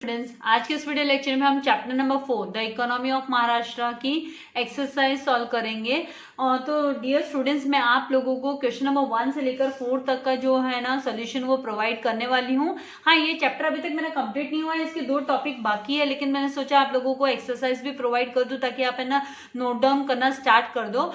Students, आज के इस वीडियो लेक्चर में हम chapter number 4 the economy of Maharashtra की एक्सरसाइज सॉल्व करेंगे। तो डियर स्टूडेंट्स, मैं आप लोगों को क्वेश्चन नंबर 1 से लेकर 4 तक का जो है ना सोल्यूशन वो प्रोवाइड करने वाली हूँ। हाँ, ये चैप्टर अभी तक मेरा कंप्लीट नहीं हुआ है, इसके 2 टॉपिक बाकी है, लेकिन मैंने सोचा आप लोगों को एक्सरसाइज भी प्रोवाइड कर दूँ ताकि आप है ना नोट डाउन करना स्टार्ट कर दो।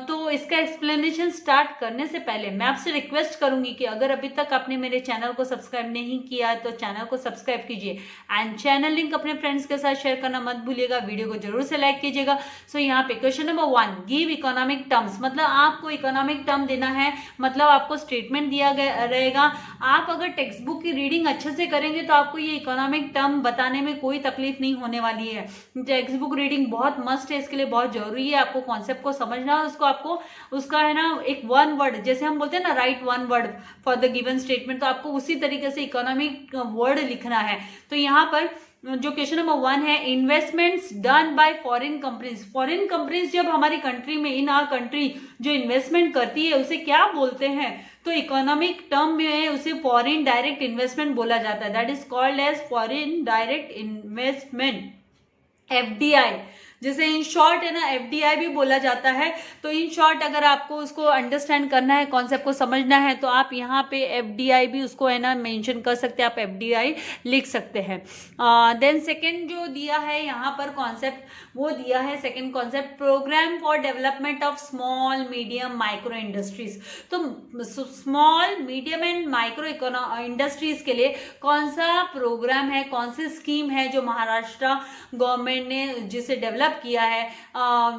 तो इसका एक्सप्लेनेशन स्टार्ट करने से पहले मैं आपसे रिक्वेस्ट करूंगी कि अगर अभी तक आपने मेरे चैनल को सब्सक्राइब नहीं किया तो चैनल को सब्सक्राइब कीजिए एंड चैनल लिंक अपने फ्रेंड्स के साथ शेयर करना मत भूलिएगा। वीडियो को जरूर से लाइक कीजिएगा। सो यहाँ पे question number 1, give economic terms, मतलब आपको इकोनॉमिक टर्म देना है, मतलब आपको स्टेटमेंट दिया गया रहेगा। आप अगर टेक्स्ट बुक की रीडिंग अच्छे से करेंगे तो आपको ये इकोनॉमिक टर्म बताने में कोई तकलीफ नहीं होने वाली है। टेक्स्ट बुक रीडिंग बहुत मस्ट है, इसके लिए बहुत जरूरी है आपको कॉन्सेप्ट को समझना। उसको आपको उसका है ना एक वन वर्ड, जैसे हम बोलते हैं ना right one word for the given statement, तो आपको उसी तरीके से इकोनॉमिक वर्ड लिखना है। तो यहाँ पर जो क्वेश्चन नंबर 1 है, investments done by foreign companies. Foreign companies जब हमारी कंट्री में, इन आवर कंट्री, जो इन्वेस्टमेंट करती है उसे क्या बोलते हैं? तो इकोनॉमिक टर्म में उसे फॉरेन डायरेक्ट इन्वेस्टमेंट बोला जाता है। That is called as foreign direct investment, FDI, जैसे इन शॉर्ट है ना एफडीआई भी बोला जाता है। तो इन शॉर्ट अगर आपको उसको अंडरस्टैंड करना है, कॉन्सेप्ट को समझना है, तो आप यहाँ पे एफडीआई भी उसको है ना मेंशन कर सकते हैं, आप एफडीआई लिख सकते हैं। देन सेकंड जो दिया है यहाँ पर कॉन्सेप्ट, वो दिया है second concept, programme for development of small medium micro industries. तो small medium and micro industries के लिए कौन सा प्रोग्राम है, कौन सी स्कीम है जो महाराष्ट्र गवर्नमेंट ने जिसे डेवलप किया है,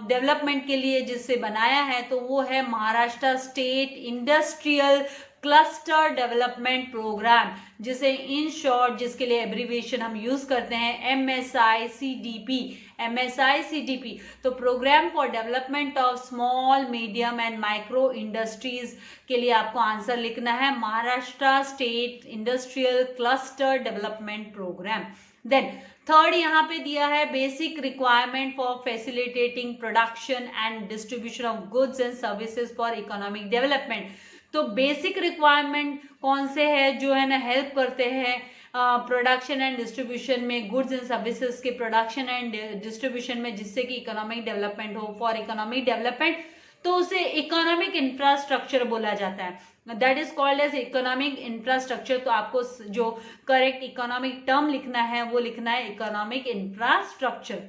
डेवलपमेंट के लिए जिससे बनाया है, तो वो है Maharashtra state industrial cluster development programme, जिसे इन शॉर्ट, जिसके लिए एब्रीविएशन हम यूज करते हैं MSICDP, MSICDP। तो programme for development of small medium and micro industries के लिए आपको आंसर लिखना है Maharashtra state industrial cluster development programme. Then third यहाँ पे दिया है basic requirement for facilitating production and distribution of goods and services for economic development. तो बेसिक रिक्वायरमेंट कौन से है जो है ना हेल्प करते हैं प्रोडक्शन एंड डिस्ट्रीब्यूशन में, गुड्स एंड सर्विसेज के प्रोडक्शन एंड डिस्ट्रीब्यूशन में, जिससे कि इकोनॉमिक डेवलपमेंट हो, फॉर इकोनॉमिक डेवलपमेंट, तो उसे इकोनॉमिक इंफ्रास्ट्रक्चर बोला जाता है। That is called as economic infrastructure. तो आपको जो करेक्ट इकोनॉमिक टर्म लिखना है वो लिखना है इकोनॉमिक इंफ्रास्ट्रक्चर।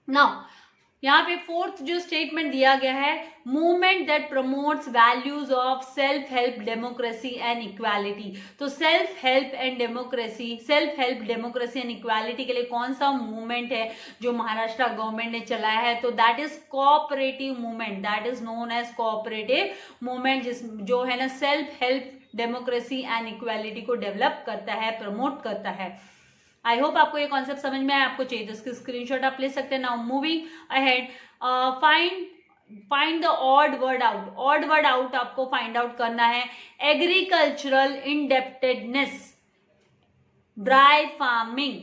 नाउ यहाँ पे फोर्थ जो स्टेटमेंट दिया गया है, movement that promotes values of self help democracy and equality. तो self help and democracy, self help democracy and equality के लिए कौन सा मूवमेंट है जो महाराष्ट्र गवर्नमेंट ने चलाया है? तो that is cooperative movement, that is known as cooperative movement, जो है ना self help democracy and equality को डेवलप करता है, प्रमोट करता है। आई होप आपको ये कॉन्सेप्ट समझ में आया। आपको चाहिए तो इसकी स्क्रीनशॉट आप ले सकते हैं। Now moving ahead, find the odd word out. Odd word out आपको फाइंड आउट करना है। Agricultural indebtedness, dry farming,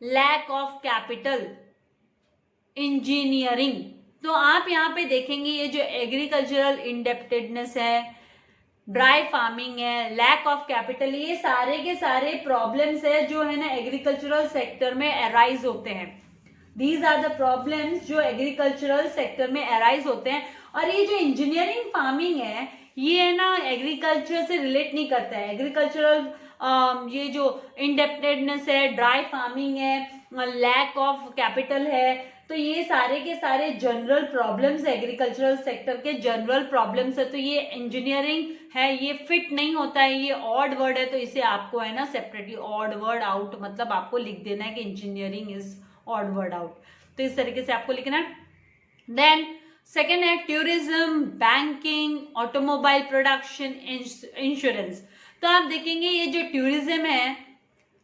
lack of capital, engineering. तो आप यहाँ पे देखेंगे ये जो एग्रीकल्चरल इंडेप्टेडनेस है, ड्राई फार्मिंग है, लैक ऑफ कैपिटल, ये सारे के सारे प्रॉब्लम्स है जो है ना एग्रीकल्चरल सेक्टर में अराइज होते हैं। दीज आर द प्रॉब्लम्स जो एग्रीकल्चरल सेक्टर में अराइज होते हैं। और ये जो इंजीनियरिंग फार्मिंग है ये है ना एग्रीकल्चर से रिलेट नहीं करता है। एग्रीकल्चरल ये जो इंडेप्टेडनेस है, ड्राई फार्मिंग है, लैक ऑफ कैपिटल है, तो ये सारे के सारे जनरल प्रॉब्लम्स है, एग्रीकल्चरल सेक्टर के जनरल प्रॉब्लम्स है। तो ये इंजीनियरिंग है, ये फिट नहीं होता है, ये ऑड वर्ड है, तो इसे आपको है ना सेपरेटली ऑड वर्ड आउट, मतलब आपको लिख देना है कि engineering is odd word out. तो इस तरीके से आपको लिखना है। देन सेकेंड है tourism, banking, automobile production, insurance. तो आप देखेंगे ये जो टूरिज्म है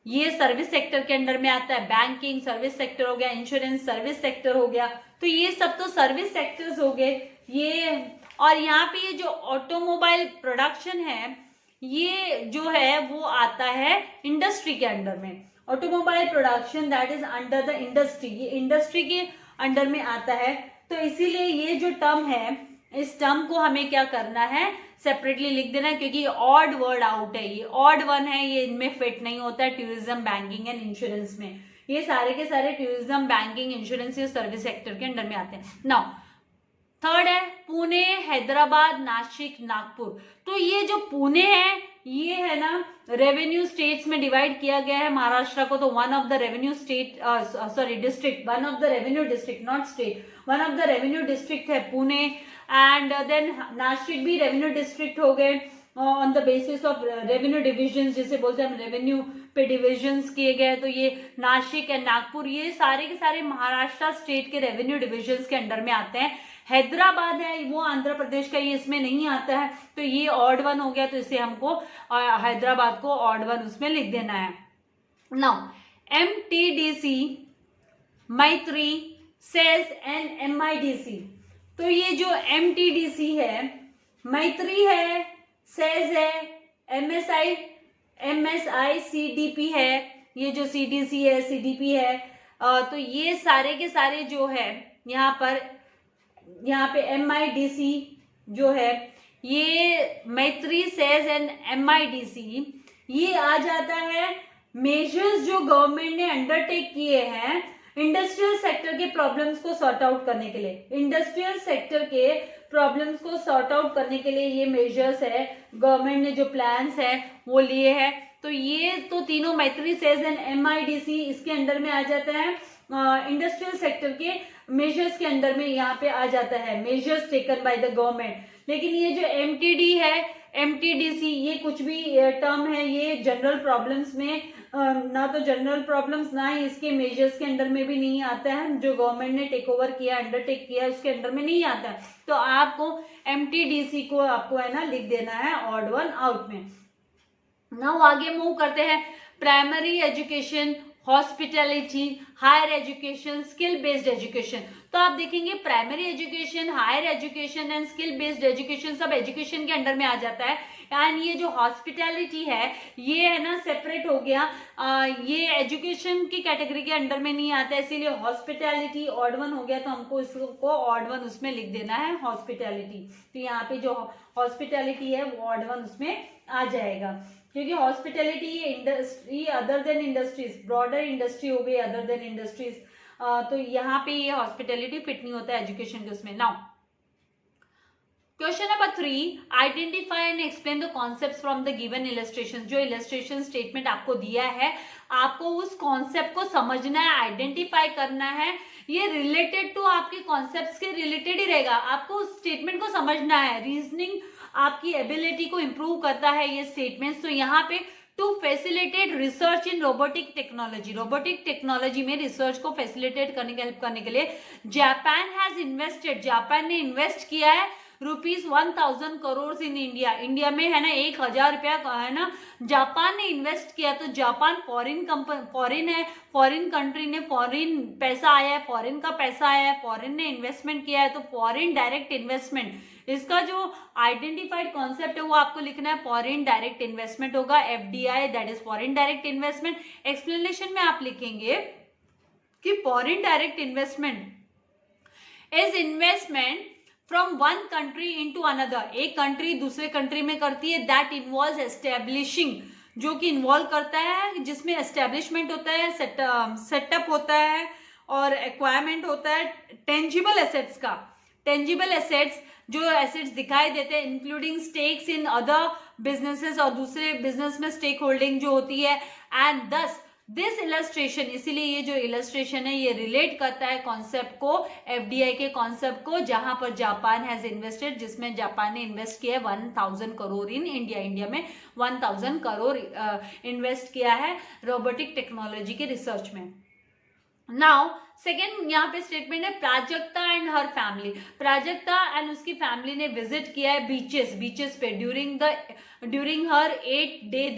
ये सर्विस सेक्टर के अंडर में आता है। बैंकिंग सर्विस सेक्टर हो गया, इंश्योरेंस सर्विस सेक्टर हो गया, तो ये सब तो सर्विस सेक्टर्स हो गए ये। और यहाँ पे ये जो ऑटोमोबाइल प्रोडक्शन है ये जो है वो आता है इंडस्ट्री के अंडर में। Automobile production that is under the industry, ये इंडस्ट्री के अंडर में आता है। तो इसीलिए ये जो टर्म है इस टर्म को हमें क्या करना है, सेपरेटली लिख देना है, क्योंकि ऑड वर्ड आउट है, ये ऑड वन है, ये इनमें फिट नहीं होता है टूरिज्म, बैंकिंग एंड इंश्योरेंस में। ये सारे के सारे टूरिज्म, बैंकिंग, इंश्योरेंस या सर्विस सेक्टर के अंडर में आते हैं। नाउ थर्ड है पुणे, हैदराबाद, नासिक, नागपुर। तो ये जो पुणे है ये है ना रेवेन्यू स्टेट्स में डिवाइड किया गया है महाराष्ट्र को, तो one of the revenue state district, one of the revenue district, not state, one of the revenue district है पुणे। एंड देन नासिक भी रेवेन्यू डिस्ट्रिक्ट हो गए on the basis of revenue division, जिसे बोलते हैं हम रेवेन्यू पे डिविजन्स किए गए। तो ये नासिक एंड नागपुर ये सारे के सारे महाराष्ट्र स्टेट के रेवेन्यू डिविजन्स के अंडर में आते हैं। हैदराबाद है वो आंध्र प्रदेश का, ये इसमें नहीं आता है, तो ये ऑड वन हो गया, तो इसे हमको हैदराबाद को ऑड वन उसमें लिख देना है। नाउ MTDC, मैत्री, सेज एंड MIDC। तो ये जो MTDC है, मैत्री है, सेज है, MSI CDP है, ये जो CDC है, CDP है, तो ये सारे के सारे जो है यहाँ पे MIDC जो है, ये मैत्री, सेज एंड MIDC ये आ जाता है मेजर्स जो गवर्नमेंट ने अंडरटेक किए हैं इंडस्ट्रियल सेक्टर के प्रॉब्लम्स को सॉर्ट आउट करने के लिए। इंडस्ट्रियल सेक्टर के प्रॉब्लम्स को सॉर्ट आउट करने के लिए ये मेजर्स है, गवर्नमेंट ने जो प्लान्स है वो लिए हैं। तो ये तो तीनों मैत्री, सेज एंड MIDC इसके अंडर में आ जाता है, इंडस्ट्रियल सेक्टर के मेजर्स के अंडर में यहाँ पे आ जाता है, measures taken by the government. लेकिन ये जो MTD है, MTDC ये कुछ भी टर्म है, ये जनरल प्रॉब्लम्स में ना तो जनरल प्रॉब्लम्स ना ही इसके मेजर्स के अंडर में भी नहीं आता है, जो गवर्नमेंट ने टेक ओवर किया, अंडरटेक किया उसके अंडर में नहीं आता है। तो आपको MTDC को आपको है ना लिख देना है ऑड वन आउट में। नाउ आगे मूव करते हैं, primary education, hospitality, higher education, skill based education. तो आप देखेंगे primary education, higher education and skill based education सब एजुकेशन के अंडर में आ जाता है। एंड ये जो हॉस्पिटैलिटी है ये है ना सेपरेट हो गया, ये एजुकेशन की कैटेगरी के अंडर में नहीं आता है, इसीलिए हॉस्पिटैलिटी ऑड वन हो गया, तो हमको इसको ऑड वन उसमें लिख देना है हॉस्पिटैलिटी। तो यहाँ पे जो हॉस्पिटैलिटी है वो ऑड वन उसमें आ जाएगा, क्योंकि हॉस्पिटैलिटी ये industry other than industries, broader industry हो गई अदर देन इंडस्ट्रीज, तो यहाँ पे ये हॉस्पिटैलिटी फिट नहीं होता है एजुकेशन के उसमें। Now question number 3, identify and explain the concepts from the given illustration. जो इलस्ट्रेशन स्टेटमेंट आपको दिया है आपको उस कॉन्सेप्ट को समझना है, आइडेंटिफाई करना है। ये रिलेटेड टू आपके कॉन्सेप्ट्स के रिलेटेड ही रहेगा, आपको उस स्टेटमेंट को समझना है। रीजनिंग आपकी एबिलिटी को इंप्रूव करता है ये स्टेटमेंट्स। तो यहाँ पे to facilitate research in robotic technology, robotic technology में रिसर्च को फैसिलिटेट करने के हेल्प करने के लिए जापान हैज इन्वेस्टेड, जापान ने इन्वेस्ट किया है ₹1000 करोड़ इन इंडिया। इंडिया में है ना 1000 रुपया है ना जापान ने इन्वेस्ट किया। तो जापान फॉरेन है, फॉरेन कंट्री ने फॉरेन पैसा आया है, फॉरेन का पैसा आया है, फॉरेन ने इन्वेस्टमेंट किया है, तो फॉरेन डायरेक्ट इन्वेस्टमेंट इसका जो आइडेंटिफाइड कॉन्सेप्ट है वो आपको लिखना है, फॉरेन डायरेक्ट इन्वेस्टमेंट होगा, FDI that is foreign direct investment. Explanation में आप लिखेंगे कि foreign direct investment is investment from one country into another, एक कंट्री दूसरे कंट्री में करती है, दैट इन्वॉल्व्स एस्टेब्लिशिंग, जो कि इन्वॉल्व करता है जिसमें एस्टेब्लिशमेंट होता है, सेटअप होता है और एक्वायरमेंट होता है टेंजिबल एसेट्स का। टेंजिबल एसेट्स जो एसेट्स दिखाई देते हैं including stakes in other businesses, और दूसरे बिजनेस में स्टेक होल्डिंग जो होती है। एंड दस दिस इलस्ट्रेशन, इसीलिए ये जो इलस्ट्रेशन है ये रिलेट करता है कॉन्सेप्ट को, FDI के कॉन्सेप्ट को, जहां पर जापान हैज इन्वेस्टेड, जिसमें जापान ने इन्वेस्ट किया है 1000 करोड़ इन इंडिया। इंडिया में 1000 करोड़ इन्वेस्ट किया है रोबोटिक टेक्नोलॉजी के रिसर्च में। नाउ सेकेंड यहाँ पे स्टेटमेंट है Prajakta and her family. Prajakta and उसकी फैमिली ने विजिट किया है बीचेस पे ड्यूरिंग हर 8 डे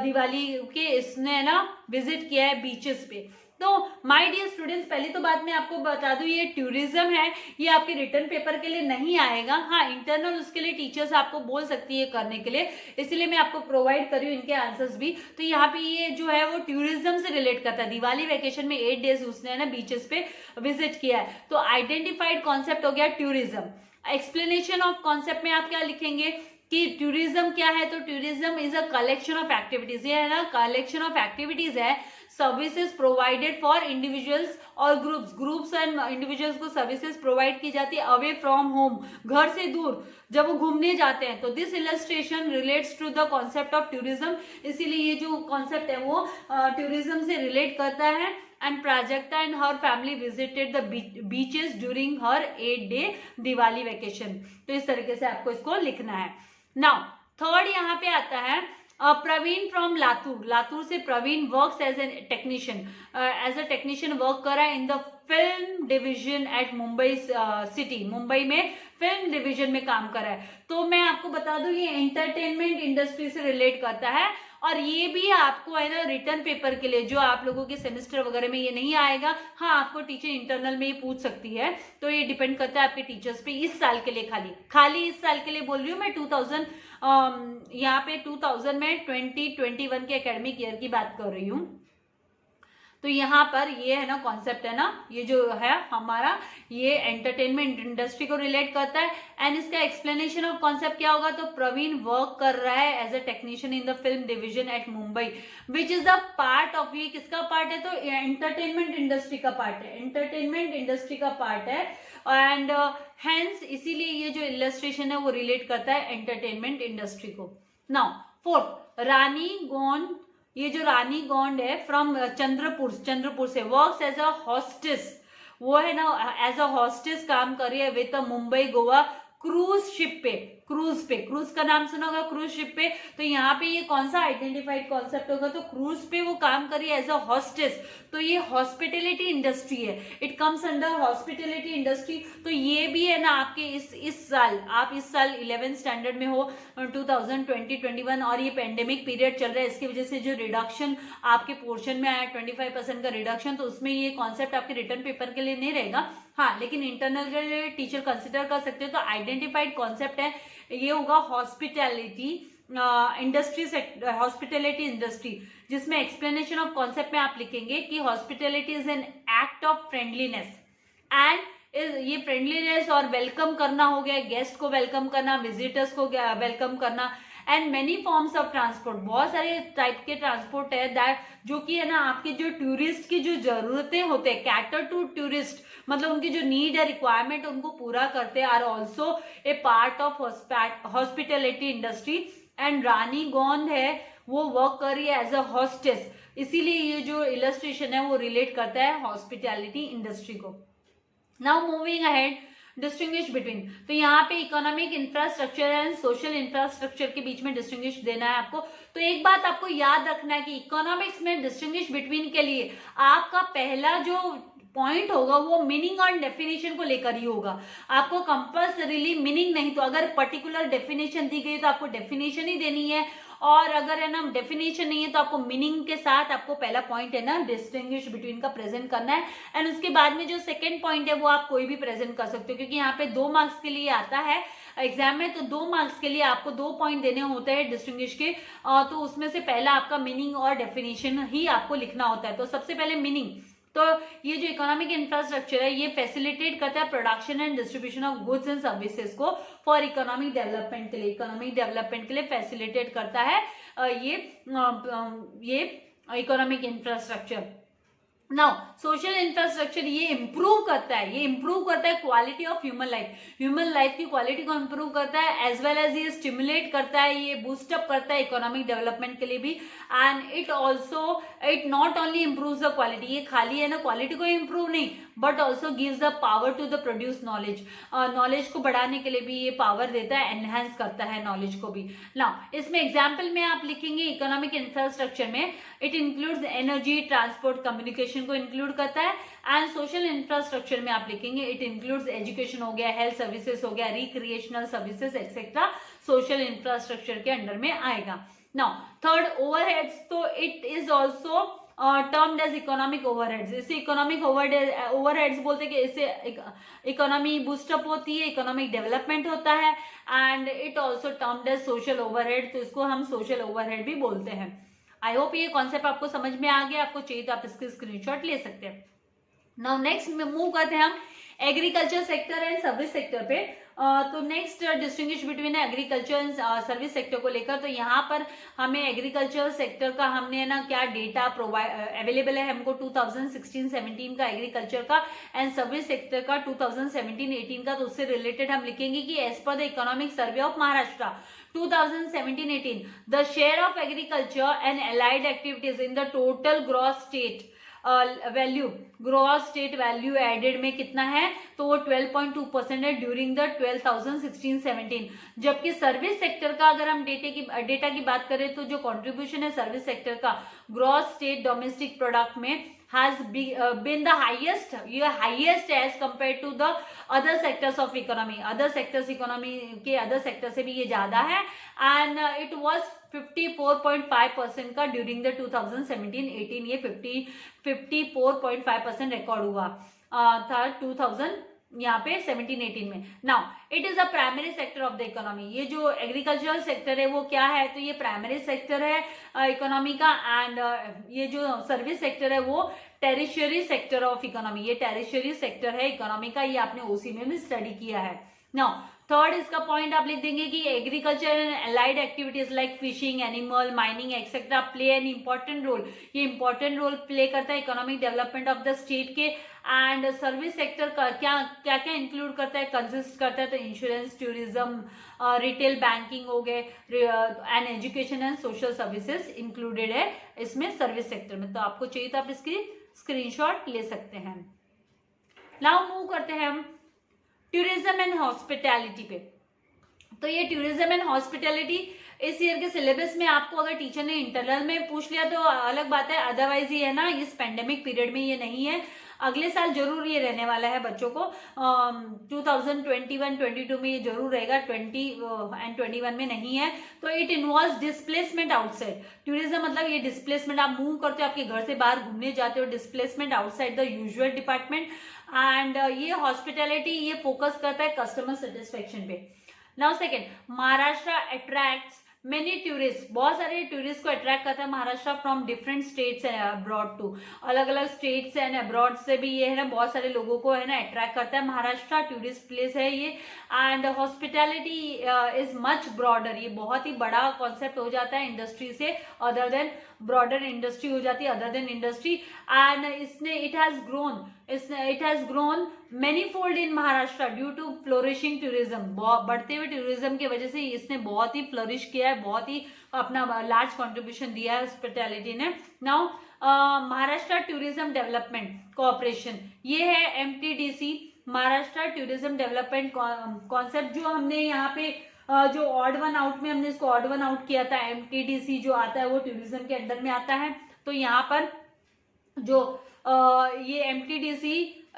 दिवाली के इसने ना विजिट किया है बीचेस पे। तो माय डियर स्टूडेंट्स, पहली तो बात मैं आपको बता दूं, ये टूरिज्म है, ये आपके रिटर्न पेपर के लिए नहीं आएगा। हाँ, इंटरनल उसके लिए टीचर्स आपको बोल सकती है करने के लिए, इसलिए मैं आपको प्रोवाइड कर रही हूँ इनके आंसर्स भी। तो यहाँ पे ये जो है वो टूरिज्म से रिलेट करता है। दिवाली वेकेशन में 8 डेज उसने ना बीचेस पे विजिट किया है, तो आइडेंटिफाइड कॉन्सेप्ट हो गया टूरिज्म। एक्सप्लेनेशन ऑफ कॉन्सेप्ट में आप क्या लिखेंगे कि टूरिज्म क्या है, तो tourism is a collection of activities, ये है ना कलेक्शन ऑफ एक्टिविटीज है, सर्विसेज प्रोवाइडेड फॉर इंडिविजुअल्स और ग्रुप्स एंड इंडिविजुअल्स को सर्विसेज प्रोवाइड की जाती है अवे फ्रॉम होम, घर से दूर जब वो घूमने जाते हैं। तो this illustration relates to the concept of tourism, इसीलिए ये जो कॉन्सेप्ट है वो टूरिज्म से रिलेट करता है। And Prajakta and her family visited the beaches during her 8 day Diwali vacation. तो इस तरीके से आपको इसको लिखना है। नाउ थर्ड यहाँ पे आता है प्रवीण फ्रॉम लातूर, लातूर से Praveen works as a technician work करा in the film division at Mumbai city, Mumbai में फिल्म डिवीजन में काम करा है। तो मैं आपको बता दूं ये एंटरटेनमेंट इंडस्ट्री से रिलेट करता है, और ये भी आपको है ना रिटर्न पेपर के लिए, जो आप लोगों के सेमेस्टर वगैरह में ये नहीं आएगा, हाँ आपको टीचर इंटरनल में ये पूछ सकती है। तो ये डिपेंड करता है आपके टीचर्स पे, इस साल के लिए खाली इस साल के लिए बोल रही हूँ मैं। 2000 यहाँ पे 2000 में 2021 के एकेडमिक ईयर की बात कर रही हूँ। तो यहाँ पर ये है ना कॉन्सेप्ट है ना, ये जो है हमारा ये एंटरटेनमेंट इंडस्ट्री को रिलेट करता है। एंड इसका एक्सप्लेनेशन ऑफ कॉन्सेप्ट क्या होगा, तो प्रवीण वर्क कर रहा है as a technician in the film division at Mumbai which is the part of, ये किसका पार्ट है, तो एंटरटेनमेंट इंडस्ट्री का पार्ट है, एंटरटेनमेंट इंडस्ट्री का पार्ट है। एंड हेंस इसीलिए ये जो इलस्ट्रेशन है वो रिलेट करता है एंटरटेनमेंट इंडस्ट्री को। नाउ फोर्थ, रानी गोंड, ये जो रानी गोंड है फ्रॉम चंद्रपुर से वर्क्स एज अ हॉस्टेस, वो है ना एज अ हॉस्टेस काम कर रही है with Mumbai Goa cruise ship पे, क्रूज का नाम सुना होगा, क्रूज शिप पे। तो यहाँ पे ये कौन सा आइडेंटिफाइड कॉन्सेप्ट होगा, तो क्रूज पे वो काम कर रही है एज अ हॉस्टेस। तो ये हॉस्पिटलिटी इंडस्ट्री है, it comes under hospitality industry. तो ये भी है ना आपके इस साल, आप इस साल 11th स्टैंडर्ड में हो 2020-21, और ये पेंडेमिक पीरियड चल रहा है, इसकी वजह से जो रिडक्शन आपके पोर्शन में आया 25% का रिडक्शन, तो उसमें ये कॉन्सेप्ट आपके रिटर्न पेपर के लिए नहीं रहेगा। हाँ, लेकिन इंटरनल के लिए टीचर कंसिडर कर सकते हो। तो आइडेंटिफाइड कॉन्सेप्ट है ये होगा हॉस्पिटैलिटी इंडस्ट्री, हॉस्पिटैलिटी इंडस्ट्री, जिसमें एक्सप्लेनेशन ऑफ कॉन्सेप्ट में आप लिखेंगे कि hospitality is an act of friendliness and ये फ्रेंडलीनेस और वेलकम करना हो गया, गेस्ट को वेलकम करना, विजिटर्स को वेलकम करना। And many forms of transport, बहुत सारे टाइप के ट्रांसपोर्ट है दैट जो कि है ना आपके जो टूरिस्ट की जो जरूरतें होते हैं, कैटर टू टूरिस्ट, मतलब उनकी जो नीड है, रिक्वायरमेंट उनको पूरा करते हैं, are also a part of hospitality industry. And Rani Gond है वो वर्क कर रही है एज अ हॉस्टेस, इसीलिए ये जो इलस्ट्रेशन है वो रिलेट करता है हॉस्पिटैलिटी इंडस्ट्री को। Now moving ahead, distinguish between, तो यहाँ पे economic infrastructure and social infrastructure के बीच में डिस्टिंग्विश देना है आपको। तो एक बात आपको याद रखना है कि इकोनॉमिक्स में डिस्टिंग्विश बिटवीन के लिए आपका पहला जो पॉइंट होगा वो मीनिंग और डेफिनेशन को लेकर ही होगा। आपको कंपल्सरीली मीनिंग नहीं, तो अगर पर्टिकुलर डेफिनेशन दी गई तो आपको डेफिनेशन ही देनी है, और अगर है ना डेफिनेशन नहीं है तो आपको मीनिंग के साथ आपको पहला पॉइंट है ना डिस्टिंग्विश बिटवीन का प्रेजेंट करना है। एंड उसके बाद में जो सेकंड पॉइंट है वो आप कोई भी प्रेजेंट कर सकते हो, क्योंकि यहाँ पे 2 मार्क्स के लिए आता है एग्जाम में, तो 2 मार्क्स के लिए आपको 2 पॉइंट देने होते हैं डिस्टिंग्विश के। तो उसमें से पहला आपका मीनिंग और डेफिनेशन ही आपको लिखना होता है। तो सबसे पहले मीनिंग, तो ये जो इकोनॉमिक इंफ्रास्ट्रक्चर है ये फैसिलिटेट करता है production and distribution of goods and services को फॉर इकोनॉमिक डेवलपमेंट के लिए, इकोनॉमिक डेवलपमेंट के लिए फैसिलिटेट करता है ये economic infrastructure. Now social infrastructure ये इंप्रूव करता है क्वालिटी ऑफ ह्यूमन लाइफ की क्वालिटी को इंप्रूव करता है, एज वेल एज ये स्टिमुलेट करता है, ये बूस्टअप करता है इकोनॉमिक डेवलपमेंट के लिए भी। And it not only improves the quality, ये खाली है ना क्वालिटी को इंप्रूव नहीं, but also gives the power to the produce knowledge को बढ़ाने के लिए भी ये पावर देता है, एनहांस करता है नॉलेज को भी। नाउ इसमें एग्जाम्पल में आप लिखेंगे इकोनॉमिक इंफ्रास्ट्रक्चर में it includes energy, transport, communication को इंक्लूड करता है। एंड सोशल इंफ्रास्ट्रक्चर में आप लिखेंगे इट इंक्लूड्स एजुकेशन हो गया, हेल्थ सर्विसेज हो गया, recreational services etcetera social infrastructure के अंडर में आएगा। नाउ थर्ड, ओवरहेड्स, तो it is also termed as economic overheads. इसे इकोनॉमिक ओवरहेड्स बोलते हैं कि इससे इकोनॉमी बूस्टअप होती है, इकोनॉमिक डेवलपमेंट होता है, and it also termed as social overhead, तो इसको हम सोशल ओवरहेड भी बोलते हैं। आई होप ये कॉन्सेप्ट आपको समझ में आ गया। आपको चाहिए तो आप इसके स्क्रीनशॉट ले सकते हैं। नाउ नेक्स्ट मूव करते हैं हम agriculture sector and service sector पे। तो next distinguish between agriculture and service sector को लेकर, तो यहाँ पर हमें एग्रीकल्चर सेक्टर का हमने ना क्या डेटा प्रोवाइड अवेलेबल है हमको 2016-17 का एग्रीकल्चर का, एंड सर्विस सेक्टर का 2017-18 का। तो उससे रिलेटेड हम लिखेंगे कि as per the economic survey of Maharashtra 2017-18 the share of agriculture and allied activities in the total gross state value, gross state value added में कितना है, तो वो 12.2% है ड्यूरिंग द 2016-17। जबकि सर्विस सेक्टर का अगर हम डेटा की बात करें तो जो कंट्रीब्यूशन है सर्विस सेक्टर का ग्रॉस स्टेट डोमेस्टिक प्रोडक्ट में has been the highest as compared to the other sectors of economy। other sectors economy के other sector से भी ये ज्यादा है, and it was 54.5% का ड्यूरिंग द 2017-18। ये 54.5% रिकॉर्ड हुआ था 2000 यहाँ पे 17-18 में। Now it is a primary sector of the economy. ये जो एग्रीकल्चरल सेक्टर है वो क्या है, तो ये प्राइमरी सेक्टर है इकोनॉमी का, एंड ये जो सर्विस सेक्टर है वो टेरिशरी सेक्टर ऑफ इकोनॉमी, ये टेरिशरी सेक्टर है इकोनॉमी का। ये आपने ओसी में भी स्टडी किया है। नाउ थर्ड इसका पॉइंट आप लिख देंगे कि agriculture and allied activities like fishing, animal, mining etcetera play an important role. ये इंपॉर्टेंट रोल प्ले करता है economic development of the state के। एंड सर्विस सेक्टर का क्या क्या क्या इंक्लूड करता है, कंसिस्ट करता है, तो इंश्योरेंस, टूरिज्म, रिटेल बैंकिंग हो गए, and education and social services included है इसमें सर्विस सेक्टर में। तो आपको चाहिए तो आप इसकी स्क्रीनशॉट ले सकते हैं। नाउ मूव करते हैं हम टूरिज्म एंड हॉस्पिटैलिटी पे। तो ये टूरिज्म एंड हॉस्पिटैलिटी इस ईयर के सिलेबस में आपको अगर टीचर ने इंटरनल में पूछ लिया तो अलग बात है, अदरवाइज ये है ना इस पेंडेमिक पीरियड में ये नहीं है, अगले साल जरूर ये रहने वाला है बच्चों को। 2021-22 में ये जरूर रहेगा, 20 एंड 21 में नहीं है। तो it involves displacement outside. Tourism मतलब ये डिस्प्लेसमेंट, आप मूव करते हो, आपके घर से बाहर घूमने जाते हो, displacement outside the usual department. And ये हॉस्पिटैलिटी ये फोकस करता है कस्टमर सेटिस्फेक्शन पे। Now second, Maharashtra attracts many tourist, बहुत सारे टूरिस्ट को अट्रैक्ट करता है Maharashtra from different states and abroad too, अलग अलग स्टेट्स एंड अब्रॉड से भी ये है ना बहुत सारे लोगों को है ना अट्रैक्ट करता है। महाराष्ट्र टूरिस्ट प्लेस है ये। And hospitality is much broader, ये बहुत ही बड़ा कॉन्सेप्ट हो जाता है इंडस्ट्री से, अदर देन ब्रॉडर इंडस्ट्री हो जाती है अदर देन इंडस्ट्री। एंड इसने it has grown manifold in Maharashtra due to flourishing tourism. बढ़ते हुए टूरिज्म की वजह से इसने बहुत ही फ्लोरिश किया है, बहुत ही अपना लार्ज कंट्रीब्यूशन दिया है हॉस्पिटैलिटी ने। Now Maharashtra tourism development corporation, ये है MTDC, Maharashtra tourism development concept. जो हमने यहाँ पे जो ऑड वन आउट में हमने इसको ऑड वन आउट किया था, MTDC जो आता है वो टूरिज्म के अंडर में आता है। तो यहाँ पर जो ये MTDC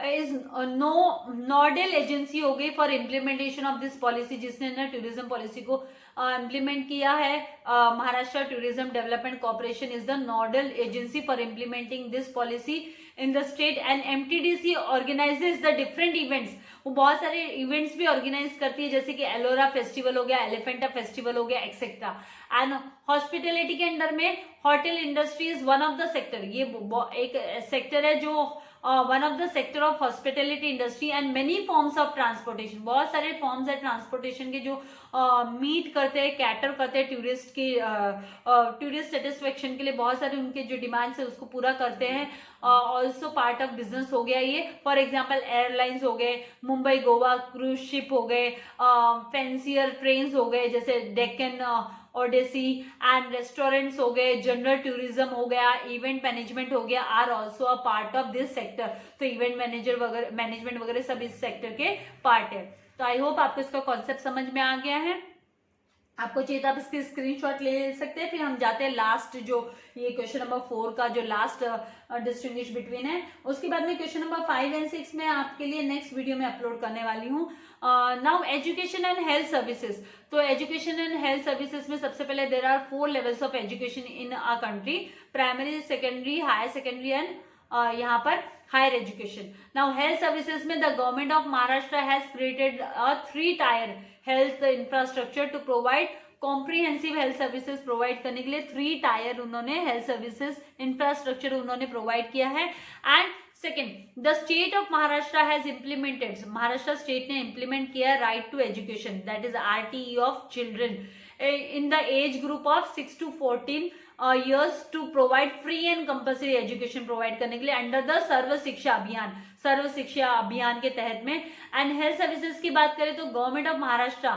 इज नोडल एजेंसी हो गई for implementation of this policy, जिसने ना टूरिज्म पॉलिसी को इम्प्लीमेंट किया है। Maharashtra tourism development corporation is the nodal agency for implementing this policy in the state. And MTDC organises the different events, वो बहुत सारे इवेंट्स भी ऑर्गेनाइज करती है, जैसे कि एलोरा फेस्टिवल हो गया, एलिफेंटा फेस्टिवल हो गया एक्सेट्रा। एंड हॉस्पिटैलिटी के अंडर में hotel industry is one of the sector, ये एक सेक्टर है जो one of the sector of hospitality industry. And many forms of transportation, बहुत सारे फॉर्म्स है ट्रांसपोर्टेशन के जो मीट करते हैं, कैटर करते हैं टूरिस्ट की टूरिस्ट सेटिस्फेक्शन के लिए, बहुत सारे उनके जो डिमांड्स है उसको पूरा करते हैं। ऑल्सो पार्ट ऑफ बिजनेस हो गया ये। फॉर एग्जाम्पल एयरलाइंस हो गए, मुंबई गोवा क्रूज शिप हो गए, फैंसियर ट्रेन्स हो गए जैसे डेक्कन ओडेसी, एंड रेस्टोरेंट्स हो गए, जनरल टूरिज्म हो गया, इवेंट मैनेजमेंट हो गया, are also a part of this sector. तो इवेंट मैनेजमेंट वगैरह सब इस सेक्टर के पार्ट है। तो आई होप आपको इसका कॉन्सेप्ट समझ में आ गया है। आपको चाहिए तो आप इसकी स्क्रीनशॉट ले सकते हैं। फिर हम जाते हैं लास्ट, जो ये क्वेश्चन नंबर 4 का जो लास्ट डिस्टिंग्विश बिटवीन है, उसके बाद में क्वेश्चन नंबर 5 एंड 6 में आपके लिए नेक्स्ट वीडियो में अपलोड करने वाली हूँ। Now education and health services, तो एजुकेशन एंड हेल्थ सर्विसेज में सबसे पहले there are 4 levels of education in a country, primary, secondary, higher secondary and यहाँ पर higher education. Now health services में the government of Maharashtra has created a 3-tier health infrastructure to provide comprehensive health services provide करने के लिए 3-tier उन्होंने health services infrastructure उन्होंने provide किया है. And second, the state of Maharashtra has implemented, Maharashtra state ने implement किया right to education, that is RTE of children in the age group of 6 to 14 years to provide free and compulsory education provide करने के लिए under the सर्व शिक्षा अभियान, सर्व शिक्षा अभियान के तहत में. एंड हेल्थ सर्विसेज की बात करें तो गवर्नमेंट ऑफ महाराष्ट्र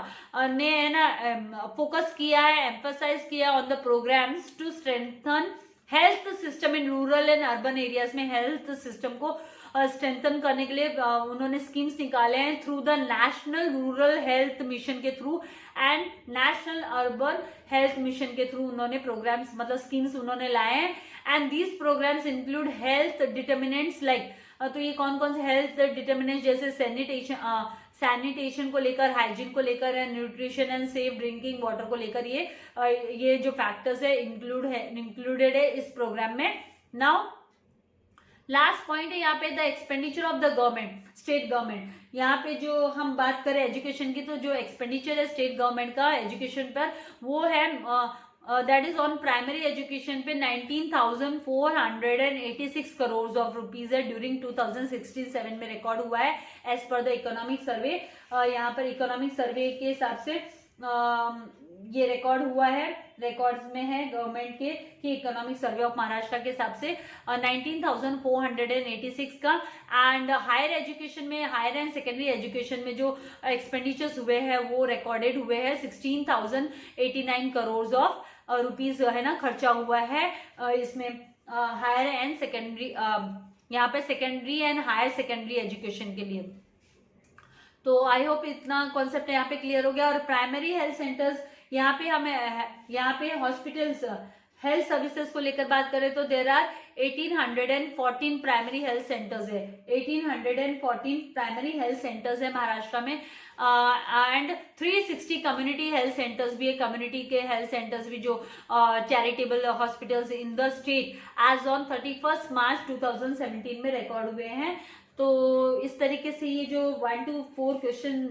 ने है ना फोकस किया है, एम्फसाइज किया on the programmes to strengthen health system in rural and urban areas में हेल्थ सिस्टम को स्ट्रेंथन करने के लिए उन्होंने स्कीम्स निकाले हैं through the national rural health mission के through and national urban health mission के थ्रू उन्होंने प्रोग्राम्स मतलब स्कीम्स उन्होंने लाए हैं. And these programmes include health determinants like, तो ये कौन कौन से हेल्थ डिटर्मिनेंट्स जैसे सैनिटेशन को लेकर, हाइजीन को लेकर, nutrition and safe drinking water को लेकर ये जो फैक्टर्स है इंक्लूडेड है इस प्रोग्राम में. नाउ लास्ट पॉइंट है यहाँ पे the expenditure of the government, state government. यहाँ पे जो हम बात करें एजुकेशन की तो जो एक्सपेंडिचर है स्टेट गवर्नमेंट का एजुकेशन पर वो है that is on primary education पे 19,486 करोड़ ऑफ रुपीज है ड्यूरिंग 2016-17 में रिकॉर्ड हुआ है एज पर द इकोनॉमिक सर्वे. यहाँ पर इकोनॉमिक सर्वे के हिसाब से ये रिकॉर्ड हुआ है, रिकॉर्ड्स में है गवर्नमेंट के कि इकोनॉमिक सर्वे ऑफ महाराष्ट्र के हिसाब से 19,486 का. एंड हायर एजुकेशन में, हायर एंड सेकेंडरी एजुकेशन में जो एक्सपेंडिचर्स हुए हैं वो रिकॉर्डेड हुए हैं 16,089 करोड़ ऑफ रुपीज है ना खर्चा हुआ है इसमें हायर एंड सेकेंडरी, यहाँ पे secondary and higher secondary education के लिए. तो आई होप इतना कॉन्सेप्ट यहाँ पे क्लियर हो गया. और प्राइमरी हेल्थ सेंटर्स यहाँ पे हमें, यहाँ पे हॉस्पिटल्स हेल्थ सर्विसेज को लेकर बात करें तो there are 1814 primary health centres है, 1814 प्राइमरी हेल्थ सेंटर्स है महाराष्ट्र में. एंड 360 कम्युनिटी हेल्थ सेंटर्स भी है, कम्युनिटी के हेल्थ सेंटर्स भी जो charitable hospitals in the state as on 31 March 2017 में रिकॉर्ड हुए हैं. तो इस तरीके से ये जो 1 to 4 क्वेश्चन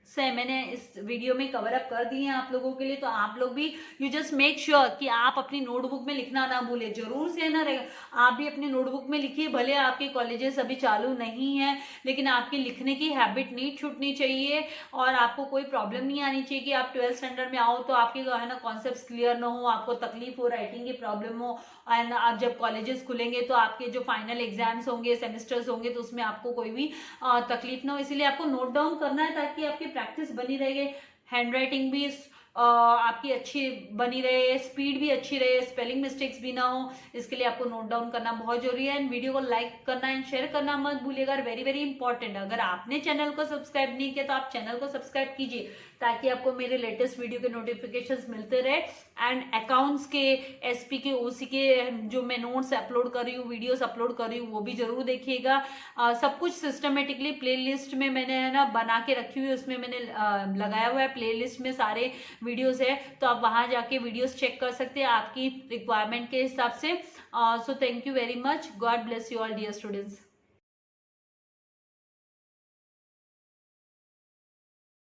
से मैंने इस वीडियो में कवर अप कर दिए हैं आप लोगों के लिए. तो आप लोग भी यू जस्ट मेक श्योर कि आप अपनी नोटबुक में लिखना ना भूले, जरूर से ना रहेगा. आप भी अपनी नोटबुक में लिखिए, भले आपके कॉलेजेस अभी चालू नहीं है लेकिन आपकी लिखने की हैबिट नहीं छूटनी चाहिए और आपको कोई प्रॉब्लम नहीं आनी चाहिए कि आप 12th स्टैंडर्ड में आओ तो आपके है ना कॉन्सेप्ट क्लियर ना हो, आपको तकलीफ हो, राइटिंग की प्रॉब्लम हो. एंड आप जब कॉलेजेस खुलेंगे तो आपके जो फाइनल एग्जाम्स होंगे, सेमेस्टर्स होंगे तो उसमें आपको कोई भी तकलीफ ना हो. इसीलिए आपको नोट डाउन करना है ताकि आपकी प्रैक्टिस बनी रहे, हैंड राइटिंग भी आपकी अच्छी बनी रहे, स्पीड भी अच्छी रहे, स्पेलिंग मिस्टेक्स भी ना हो. इसके लिए आपको नोट डाउन करना बहुत जरूरी है. एंड वीडियो को लाइक करना एंड शेयर करना मत भूलिएगा, वेरी वेरी इंपॉर्टेंट. अगर आपने चैनल को सब्सक्राइब नहीं किया तो आप चैनल को सब्सक्राइब कीजिए ताकि आपको मेरे लेटेस्ट वीडियो के नोटिफिकेशंस मिलते रहे. एंड अकाउंट्स के, एसपी के, ओसी के जो मैं नोट्स अपलोड कर रही हूँ, वीडियोस अपलोड कर रही हूँ वो भी जरूर देखिएगा. सब कुछ सिस्टमेटिकली प्लेलिस्ट में मैंने है ना बना के रखी हुई है, उसमें मैंने लगाया हुआ है प्लेलिस्ट में सारे वीडियोस है, तो आप वहां जाके वीडियोस चेक कर सकते हैं आपकी रिक्वायरमेंट के हिसाब से. So thank you very much. God bless you all dear students.